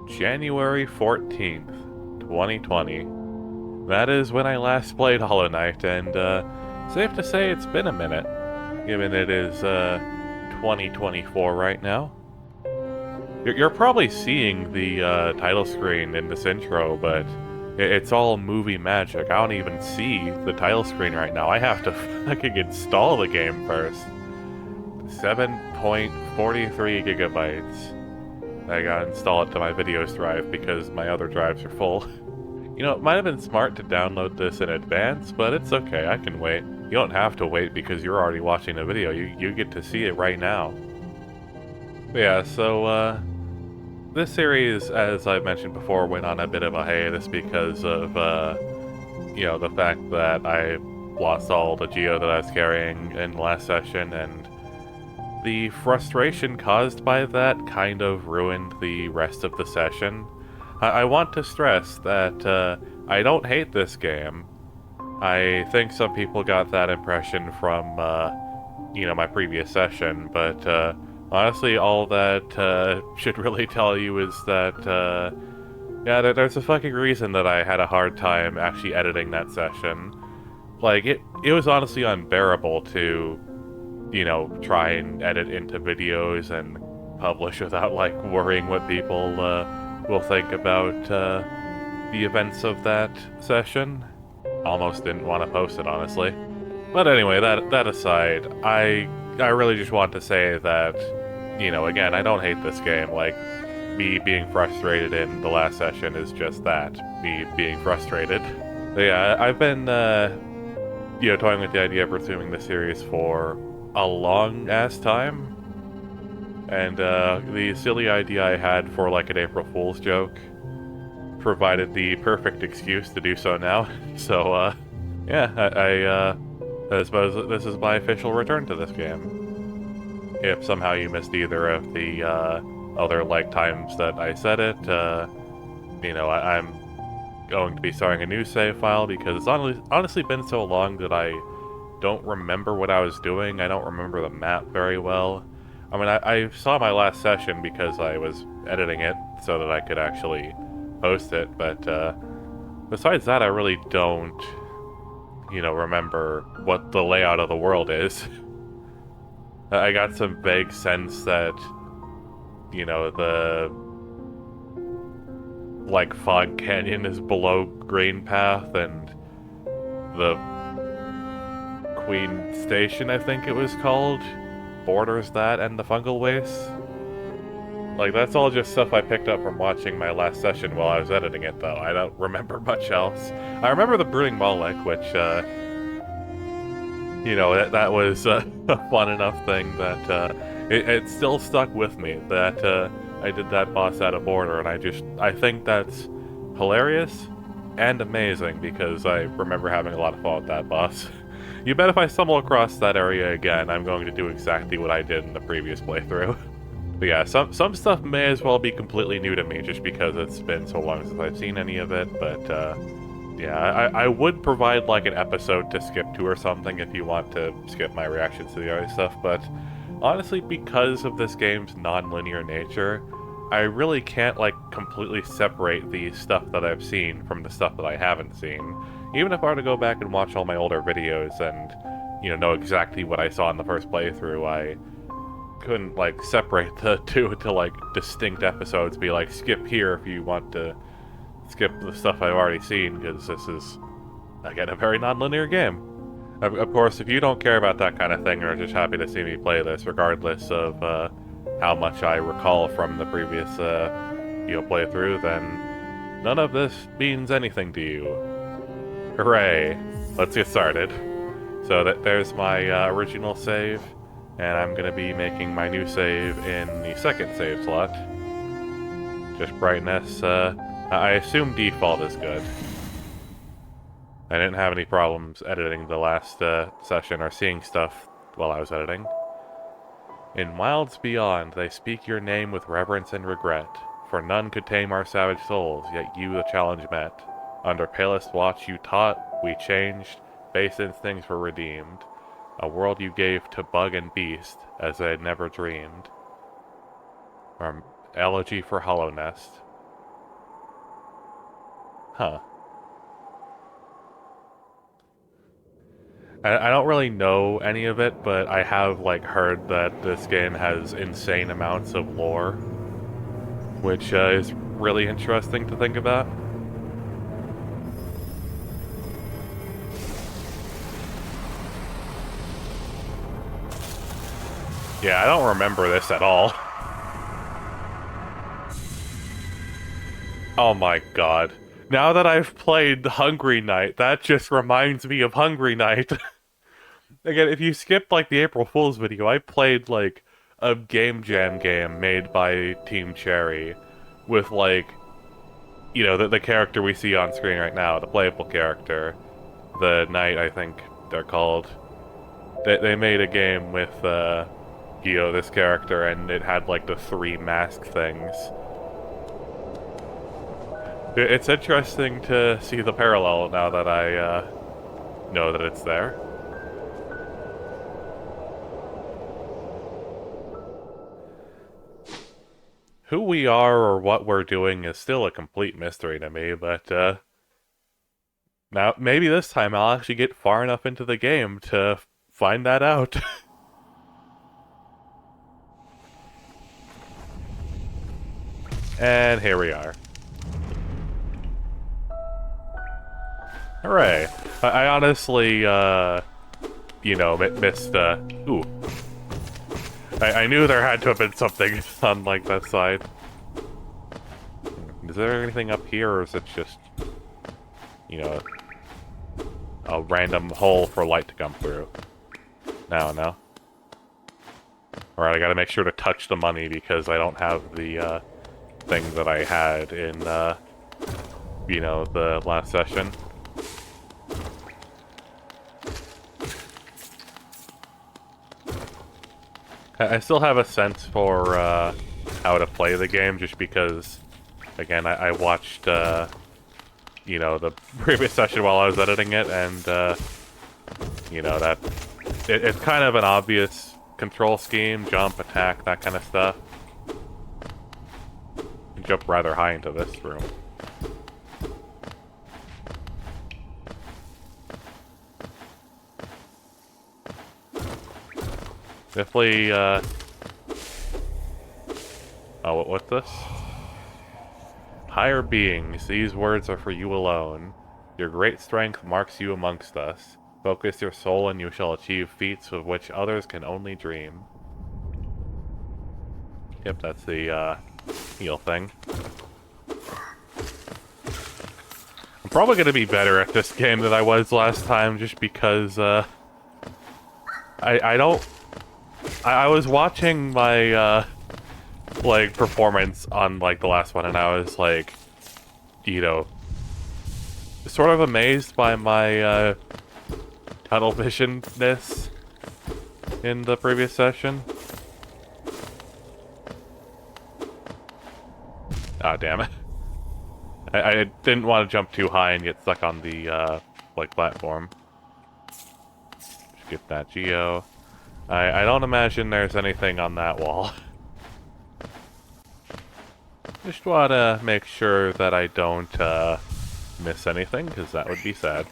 January 14th, 2020. That is when I last played Hollow Knight, and safe to say it's been a minute, given it is 2024 right now. You're probably seeing the title screen in this intro, but it's all movie magic. I don't even see the title screen right now. I have to fucking install the game first. 7.43 gigabytes. I gotta install it to my videos drive because my other drives are full. You know, it might have been smart to download this in advance, but it's okay, I can wait. You don't have to wait because you're already watching the video, you get to see it right now. But yeah, so, this series, as I've mentioned before, went on a bit of a hiatus because of, you know, the fact that I lost all the Geo that I was carrying in the last session, and the frustration caused by that kind of ruined the rest of the session. I want to stress that I don't hate this game. I think some people got that impression from, you know, my previous session, but honestly, all that should really tell you is that, yeah, there's a fucking reason that I had a hard time actually editing that session. Like, it was honestly unbearable to, you know, try and edit into videos and publish without, like, worrying what people, will think about the events of that session. Almost didn't want to post it, honestly. But anyway, that aside, I really just want to say that, you know, again, I don't hate this game. Like, me being frustrated in the last session is just that, me being frustrated. But yeah, I've been, you know, toying with the idea of resuming the series for a long-ass time. And the silly idea I had for like an April Fool's joke provided the perfect excuse to do so now. So yeah, I suppose this is my official return to this game. If somehow you missed either of the other like times that I said it, you know, I'm going to be starting a new save file because it's honestly been so long that I don't remember what I was doing. I don't remember the map very well. I mean, I saw my last session because I was editing it so that I could actually post it, but besides that, I really don't, you know, remember what the layout of the world is. I got some vague sense that, you know, the, like, Fog Canyon is below Green Path, and the Queen Station, I think it was called, borders that and the Fungal Waste. Like, that's all just stuff I picked up from watching my last session while I was editing it, though. I don't remember much else. I remember the Brooding Moloch, which, you know, that was a fun enough thing that, it still stuck with me, that, I did that boss out of order, and I think that's hilarious and amazing, because I remember having a lot of fun with that boss. You bet if I stumble across that area again, I'm going to do exactly what I did in the previous playthrough. But yeah, some stuff may as well be completely new to me, just because it's been so long since I've seen any of it, but, yeah, I would provide, like, an episode to skip to or something if you want to skip my reactions to the other stuff, but honestly, because of this game's non-linear nature, I really can't, like, completely separate the stuff that I've seen from the stuff that I haven't seen. Even if I were to go back and watch all my older videos and, you know exactly what I saw in the first playthrough, I couldn't, like, separate the two into, like, distinct episodes, be like, skip here if you want to skip the stuff I've already seen, because this is, again, a very non-linear game. Of course, if you don't care about that kind of thing, or are just happy to see me play this, regardless of, how much I recall from the previous, you know, playthrough, then none of this means anything to you. Hooray! Let's get started. So there's my original save, and I'm gonna be making my new save in the second save slot. Just brightness, I assume default is good. I didn't have any problems editing the last session or seeing stuff while I was editing. In wilds beyond, they speak your name with reverence and regret, for none could tame our savage souls, yet you the challenge met. Under palest watch you taught, we changed, base instincts were redeemed. A world you gave to bug and beast, as they had never dreamed. Elegy for Hollow Nest. Huh. I don't really know any of it, but I have, like, heard that this game has insane amounts of lore, which is really interesting to think about. Yeah, I don't remember this at all. Oh my god. Now that I've played Hungry Night, that just reminds me of Hungry Night. Again, if you skipped, like, the April Fool's video, I played, like, a Game Jam game made by Team Cherry with, like, you know, the character we see on screen right now, the playable character. The Knight, I think they're called. They made a game with, you know, this character, and it had, like, the 3 mask things. It's interesting to see the parallel now that I, know that it's there. Who we are or what we're doing is still a complete mystery to me, but, now, maybe this time I'll actually get far enough into the game to find that out. And here we are. Hooray. I honestly, you know, missed, ooh. I knew there had to have been something on, like, that side. Is there anything up here, or is it just, you know, a random hole for light to come through? No. Alright, I gotta make sure to touch the money because I don't have the, thing that I had in, you know, the last session. I still have a sense for, how to play the game, just because, again, I watched, you know, the previous session while I was editing it, and, you know, that... It's kind of an obvious control scheme, jump, attack, that kind of stuff. I jump rather high into this room. Definitely, oh, what's this? Higher beings, these words are for you alone. Your great strength marks you amongst us. Focus your soul and you shall achieve feats of which others can only dream. Yep, that's the, heal thing. I'm probably gonna be better at this game than I was last time, just because, I was watching my, like, performance on, like, the last one, and I was, like, you know, sort of amazed by my, tunnel vision-ness in the previous session. Ah, damn it. I didn't want to jump too high and get stuck on the, like, platform. Skip that geo. I don't imagine there's anything on that wall. Just want to make sure that I don't, miss anything, because that would be sad.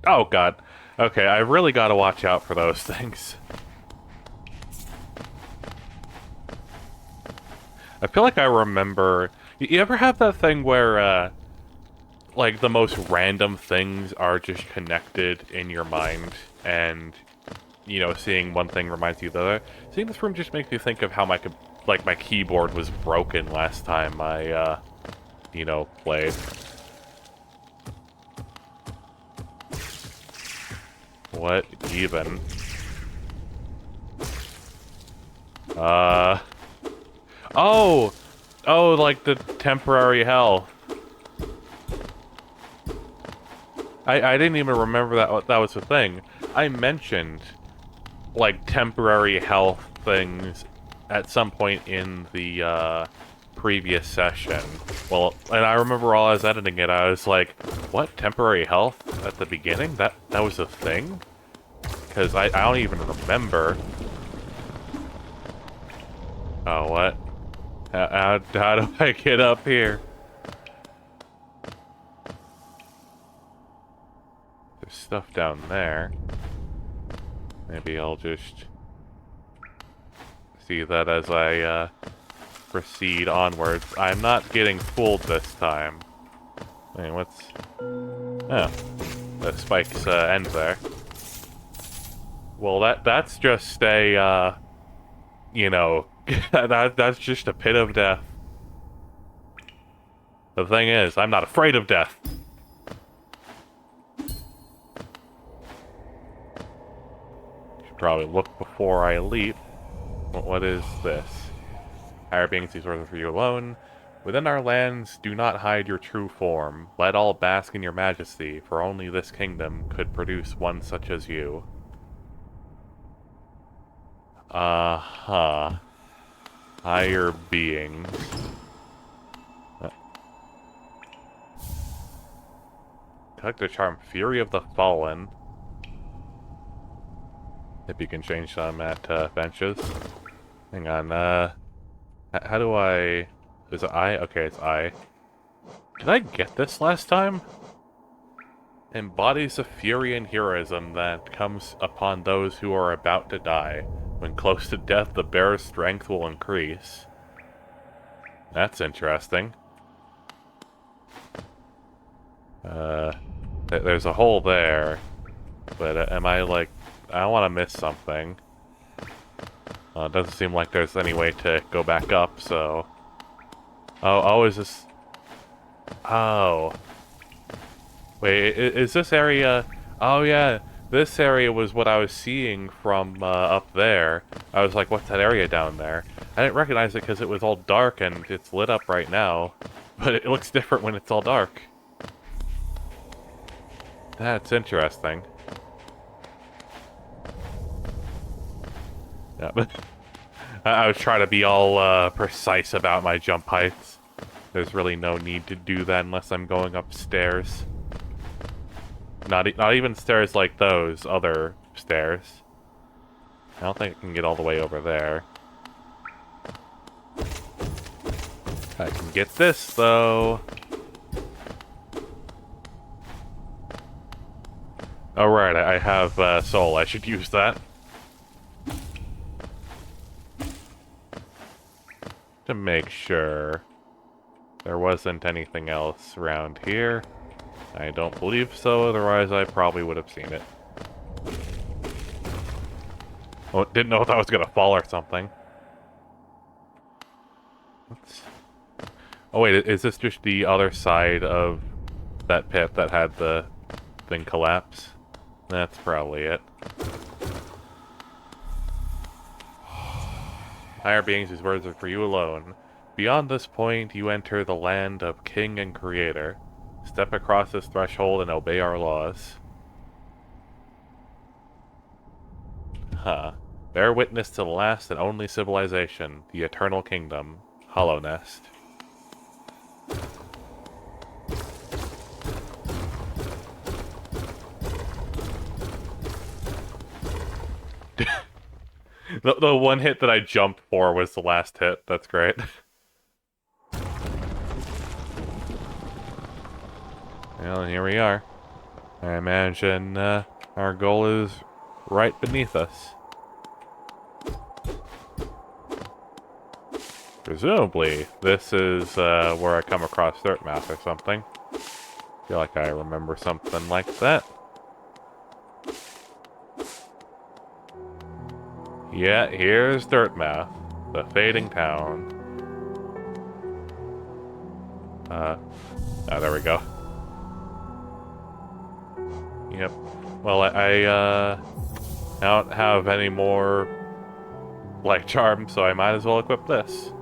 Oh, God. Okay, I really got to watch out for those things. I feel like I remember... You ever have that thing where, like, the most random things are just connected in your mind, and, you know, seeing one thing reminds you of the other? Seeing this room just makes me think of how my keyboard was broken last time I, you know, played. What even? Oh! Oh, like the temporary hell. I didn't even remember that was a thing. I mentioned, like, temporary health things at some point in the, previous session. Well, and I remember while I was editing it, I was like, what? Temporary health at the beginning? That was a thing? Because I don't even remember. Oh, what? How do I get up here? stuff down there. Maybe I'll just see that as I proceed onwards. I'm not getting fooled this time. Wait, what's... Oh. The spikes end there. Well, that's just a, you know, that's just a pit of death. The thing is, I'm not afraid of death. Should probably look before I leap. What is this? Higher beings, these words are for you alone. Within our lands, do not hide your true form. Let all bask in your majesty, for only this kingdom could produce one such as you. Uh-huh. Higher beings. Collect the charm Fury of the Fallen. If you can change them at benches. Hang on, how do I... Is it I? Okay, it's I. Did I get this last time? Embodies the fury and heroism that comes upon those who are about to die. When close to death, the bearer's strength will increase. That's interesting. There's a hole there. But am I like... I don't want to miss something. It doesn't seem like there's any way to go back up, so... Oh, is this... Oh. Wait, is this area... Oh, yeah. This area was what I was seeing from up there. I was like, what's that area down there? I didn't recognize it because it was all dark and it's lit up right now. But it looks different when it's all dark. That's interesting. Yeah, but I was trying to be all precise about my jump heights. There's really no need to do that unless I'm going upstairs. Not even stairs like those, other stairs. I don't think I can get all the way over there. I can get this, though. Alright, I have soul. I should use that. To make sure there wasn't anything else around here. I don't believe so, otherwise I probably would have seen it. Oh, didn't know if that was gonna fall or something. Oh wait, is this just the other side of that pit that had the thing collapse? That's probably it. Higher beings, these words are for you alone. Beyond this point, you enter the land of King and Creator. Step across this threshold and obey our laws. Huh. Bear witness to the last and only civilization, the Eternal Kingdom, Hallownest. The one hit that I jumped for was the last hit. That's great. Well, here we are. I imagine our goal is right beneath us. Presumably, this is where I come across Dirtmouth or something. I feel like I remember something like that. Yeah, here's Dirtmouth, the fading town. Oh, there we go. Yep. Well, I don't have any more light charm, so I might as well equip this.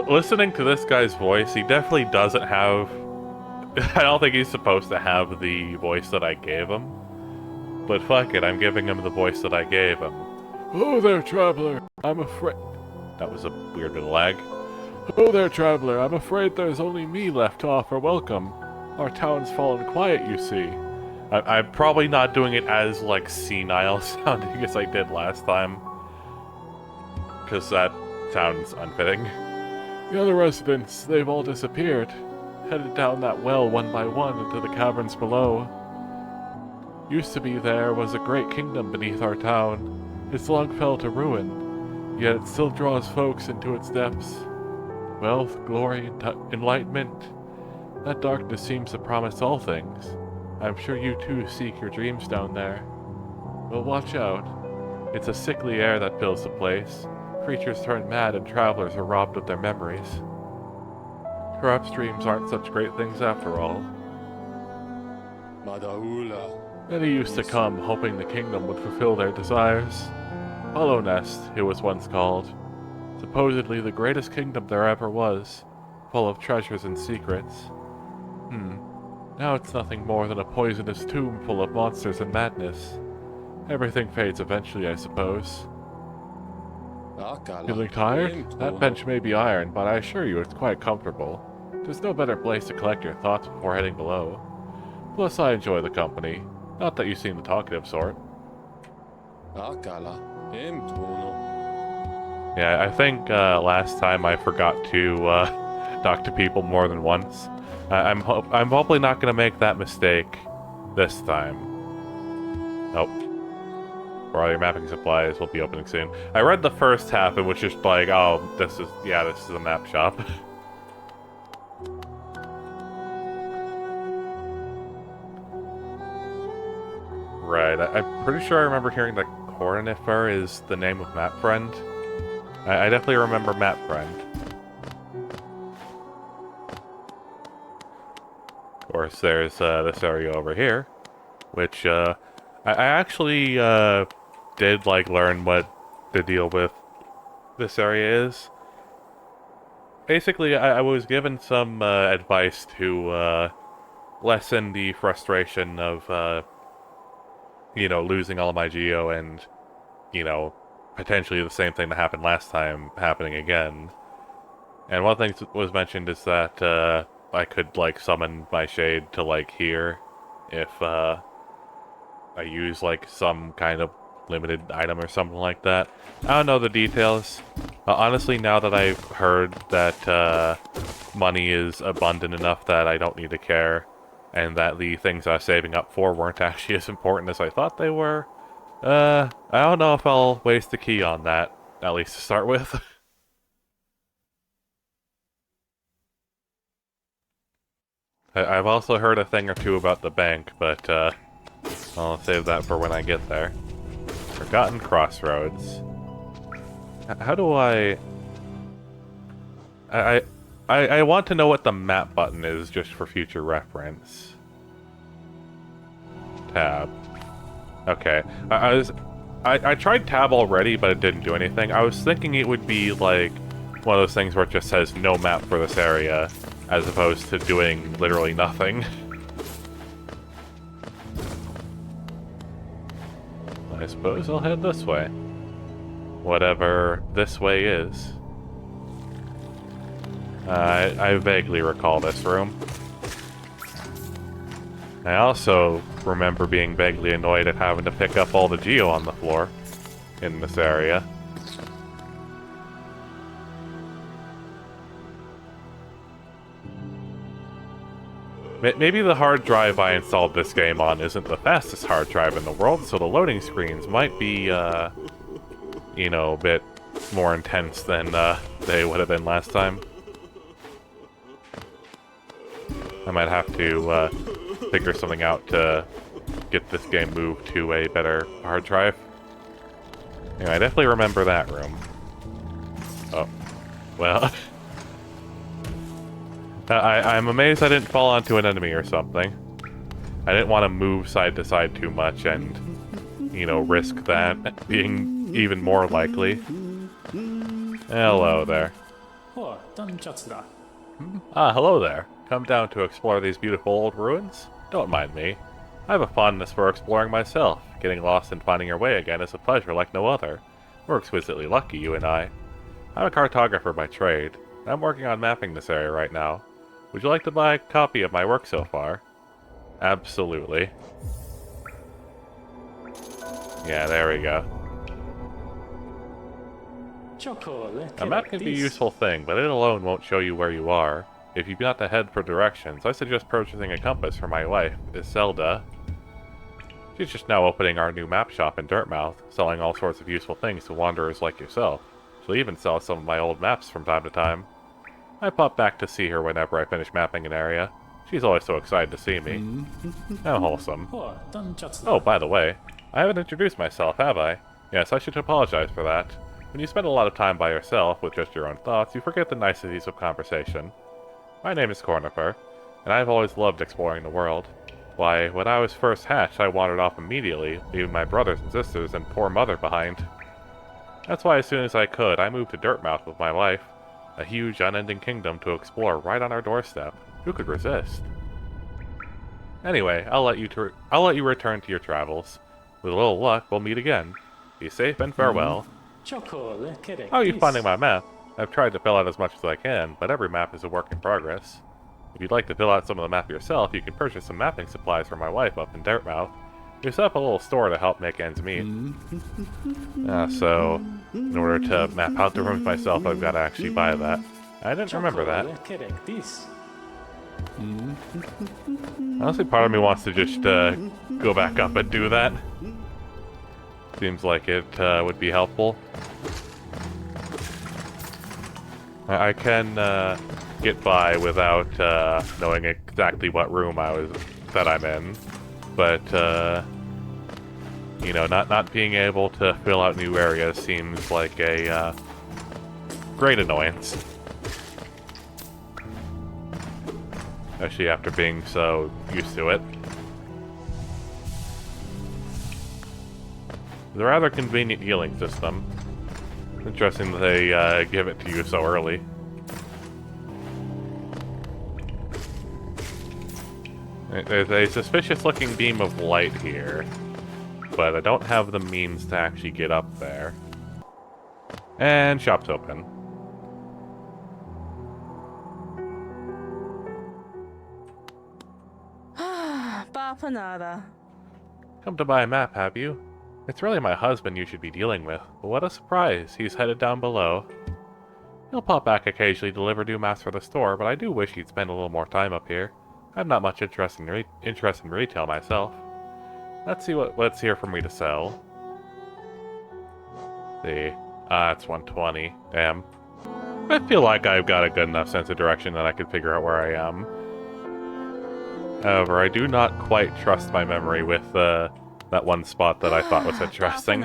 Listening to this guy's voice, he definitely doesn't have... I don't think he's supposed to have the voice that I gave him. But fuck it, I'm giving him the voice that I gave him. Oh there, traveler. I'm afraid... That was a weird bit of lag. Oh there, traveler. I'm afraid there's only me left to offer welcome. Our town's fallen quiet, you see. I'm probably not doing it as, like, senile sounding as I did last time. Because that sounds unfitting. The other residents, they've all disappeared. Headed down that well one by one into the caverns below. Used to be there was a great kingdom beneath our town. It's long fell to ruin, yet it still draws folks into its depths. Wealth, glory, enlightenment. That darkness seems to promise all things. I'm sure you too seek your dreams down there. Well, watch out. It's a sickly air that fills the place. Creatures turn mad and travelers are robbed of their memories. Perhaps dreams aren't such great things after all. Many used to come, hoping the kingdom would fulfill their desires. Hollow Nest, it was once called. Supposedly the greatest kingdom there ever was, full of treasures and secrets. Now it's nothing more than a poisonous tomb full of monsters and madness. Everything fades eventually, I suppose. Feeling tired? That bench may be iron, but I assure you it's quite comfortable. There's no better place to collect your thoughts before heading below. Plus, I enjoy the company. Not that you seem the talkative sort. Yeah, I think last time I forgot to talk to people more than once. I'm hopefully not going to make that mistake this time. Nope. For all your mapping supplies will be opening soon. I read the first half and was just like, oh, this is a map shop. Right, I'm pretty sure I remember hearing that Cornifer is the name of Map Friend. I definitely remember Map Friend. Of course, there's this area over here, which I actually did learn what the deal with this area is. Basically, I was given some advice to lessen the frustration of losing all my geo and potentially the same thing that happened last time happening again. And one thing that was mentioned is that I could summon my shade to here if I use some kind of limited item or something like that. I don't know the details. Honestly, now that I've heard that money is abundant enough that I don't need to care, and that the things I was saving up for weren't actually as important as I thought they were, I don't know if I'll waste the key on that, at least to start with. I've also heard a thing or two about the bank, but I'll save that for when I get there. Forgotten Crossroads. How do I want to know what the map button is just for future reference. Tab. Okay. I tried tab already, but it didn't do anything. I was thinking it would be one of those things where it just says no map for this area, as opposed to doing literally nothing. I suppose I'll head this way. Whatever this way is. I vaguely recall this room. I also remember being vaguely annoyed at having to pick up all the geo on the floor in this area. Maybe the hard drive I installed this game on isn't the fastest hard drive in the world, so the loading screens might be, a bit more intense than they would have been last time. I might have to figure something out to get this game moved to a better hard drive. Anyway, I definitely remember that room. Oh. Well... I'm amazed I didn't fall onto an enemy or something. I didn't want to move side to side too much and, risk that being even more likely. Hello there. Ah, hello there. Come down to explore these beautiful old ruins? Don't mind me. I have a fondness for exploring myself. Getting lost and finding your way again is a pleasure like no other. We're exquisitely lucky, you and I. I'm a cartographer by trade. I'm working on mapping this area right now. Would you like to buy a copy of my work so far? Absolutely. Yeah, there we go. A A map can be a useful thing, but it alone won't show you where you are. If you've got to head for directions, I suggest purchasing a compass for my wife, Iselda. She's just now opening our new map shop in Dirtmouth, selling all sorts of useful things to wanderers like yourself. She'll even sell some of my old maps from time to time. I pop back to see her whenever I finish mapping an area. She's always so excited to see me. How wholesome. Oh, by the way, I haven't introduced myself, have I? Yes, I should apologize for that. When you spend a lot of time by yourself with just your own thoughts, you forget the niceties of conversation. My name is Cornifer, and I've always loved exploring the world. Why, when I was first hatched, I wandered off immediately, leaving my brothers and sisters and poor mother behind. That's why as soon as I could, I moved to Dirtmouth with my wife. A huge, unending kingdom to explore right on our doorstep. Who could resist? Anyway, I'll let you return to your travels. With a little luck, we'll meet again. Be safe and farewell. How are you finding my map? I've tried to fill out as much as I can, but every map is a work in progress. If you'd like to fill out some of the map yourself, you can purchase some mapping supplies from my wife up in Dirtmouth. We set up a little store to help make ends meet. So, in order to map out the rooms myself, I've got to actually buy that. I didn't remember that. Honestly, part of me wants to just go back up and do that. Seems like it would be helpful. I can get by without knowing exactly what room that I'm in, but you know, not being able to fill out new areas seems like a great annoyance. Especially after being so used to it. It's a rather convenient healing system. Interesting that they give it to you so early. There's a suspicious-looking beam of light here, but I don't have the means to actually get up there. And shop's open. Papanada. Come to buy a map, have you? It's really my husband you should be dealing with, but what a surprise, he's headed down below. He'll pop back occasionally to deliver new maps for the store, but I do wish he'd spend a little more time up here. I'm not much interest in retail myself. Let's see what's here for me to sell. See. It's 120. Damn. I feel like I've got a good enough sense of direction that I can figure out where I am. However, I do not quite trust my memory with that one spot that I thought was interesting.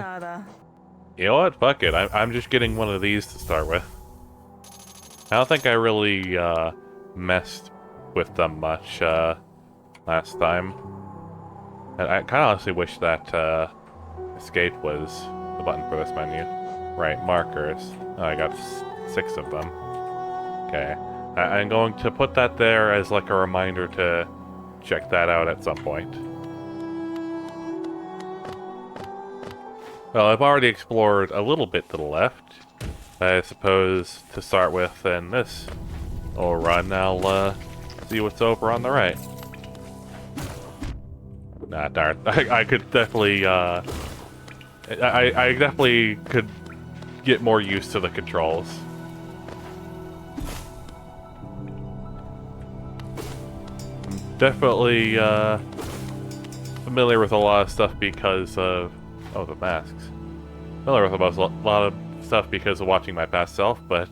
You know what? Fuck it. I'm just getting one of these to start with. I don't think I really messed with them much last time. And I kind of honestly wish that escape was the button for this menu. Right, markers. Oh, I got 6 of them. Okay. I'm going to put that there as like a reminder to check that out at some point. Well, I've already explored a little bit to the left. I suppose to start with in this little run, I'll see what's over on the right. Nah, darn. I could definitely, I definitely could get more used to the controls. I'm definitely, familiar with a lot of stuff because of... Oh, the masks. Familiar with a lot of stuff because of watching my past self, but,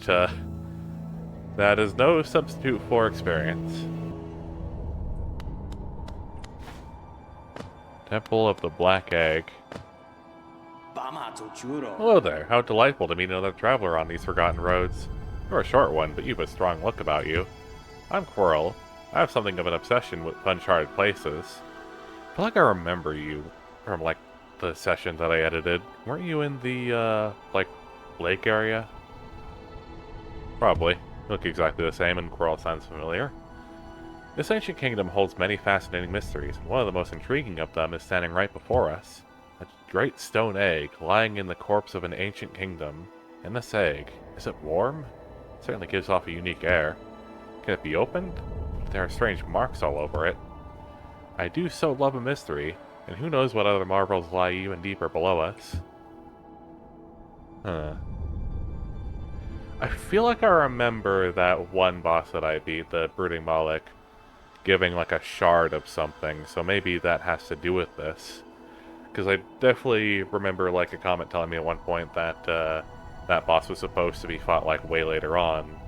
that is no substitute for experience. Temple of the Black Egg. Hello there. How delightful to meet another traveler on these forgotten roads. You're a short one, but you've a strong look about you. I'm Quirrell. I have something of an obsession with uncharted places. I feel like I remember you from, like, the session that I edited. Weren't you in the, like, lake area? Probably. You look exactly the same, and Quirrell sounds familiar. This ancient kingdom holds many fascinating mysteries, and one of the most intriguing of them is standing right before us. A great stone egg lying in the corpse of an ancient kingdom. And this egg, is it warm? It certainly gives off a unique air. Can it be opened? There are strange marks all over it. I do so love a mystery, and who knows what other marvels lie even deeper below us. Huh. I feel like I remember that one boss that I beat, the Brooding Malik, giving like a shard of something, so maybe that has to do with this. Because I definitely remember like a comment telling me at one point that that boss was supposed to be fought like way later on.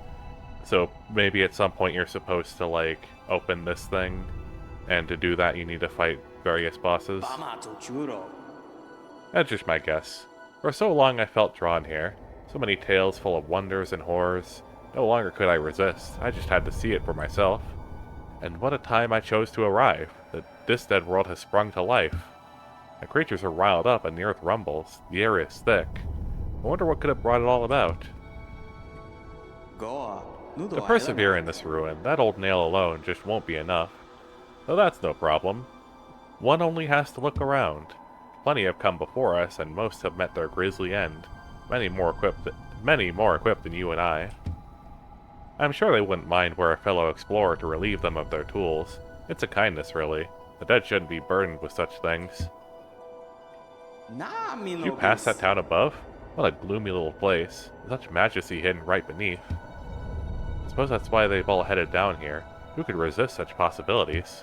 So maybe at some point you're supposed to like open this thing, and to do that you need to fight various bosses. That's just my guess. For so long I felt drawn here. So many tales full of wonders and horrors. No longer could I resist. I just had to see it for myself. And what a time I chose to arrive. This dead world has sprung to life. The creatures are riled up and the earth rumbles. The air is thick. I wonder what could have brought it all about. To persevere in this ruin, that old nail alone just won't be enough. Though that's no problem. One only has to look around. Plenty have come before us, and most have met their grisly end. Many more equipped than you and I. I'm sure they wouldn't mind were a fellow explorer to relieve them of their tools. It's a kindness, really. The dead shouldn't be burdened with such things. Did you pass that town above? What a gloomy little place. Such majesty hidden right beneath. I suppose that's why they've all headed down here. Who could resist such possibilities?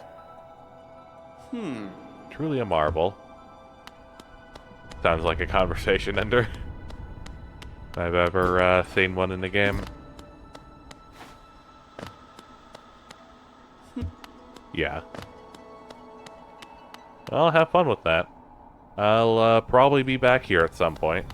Truly a marvel. Sounds like a conversation ender. If I've ever seen one in the game. Yeah. I'll have fun with that. I'll probably be back here at some point.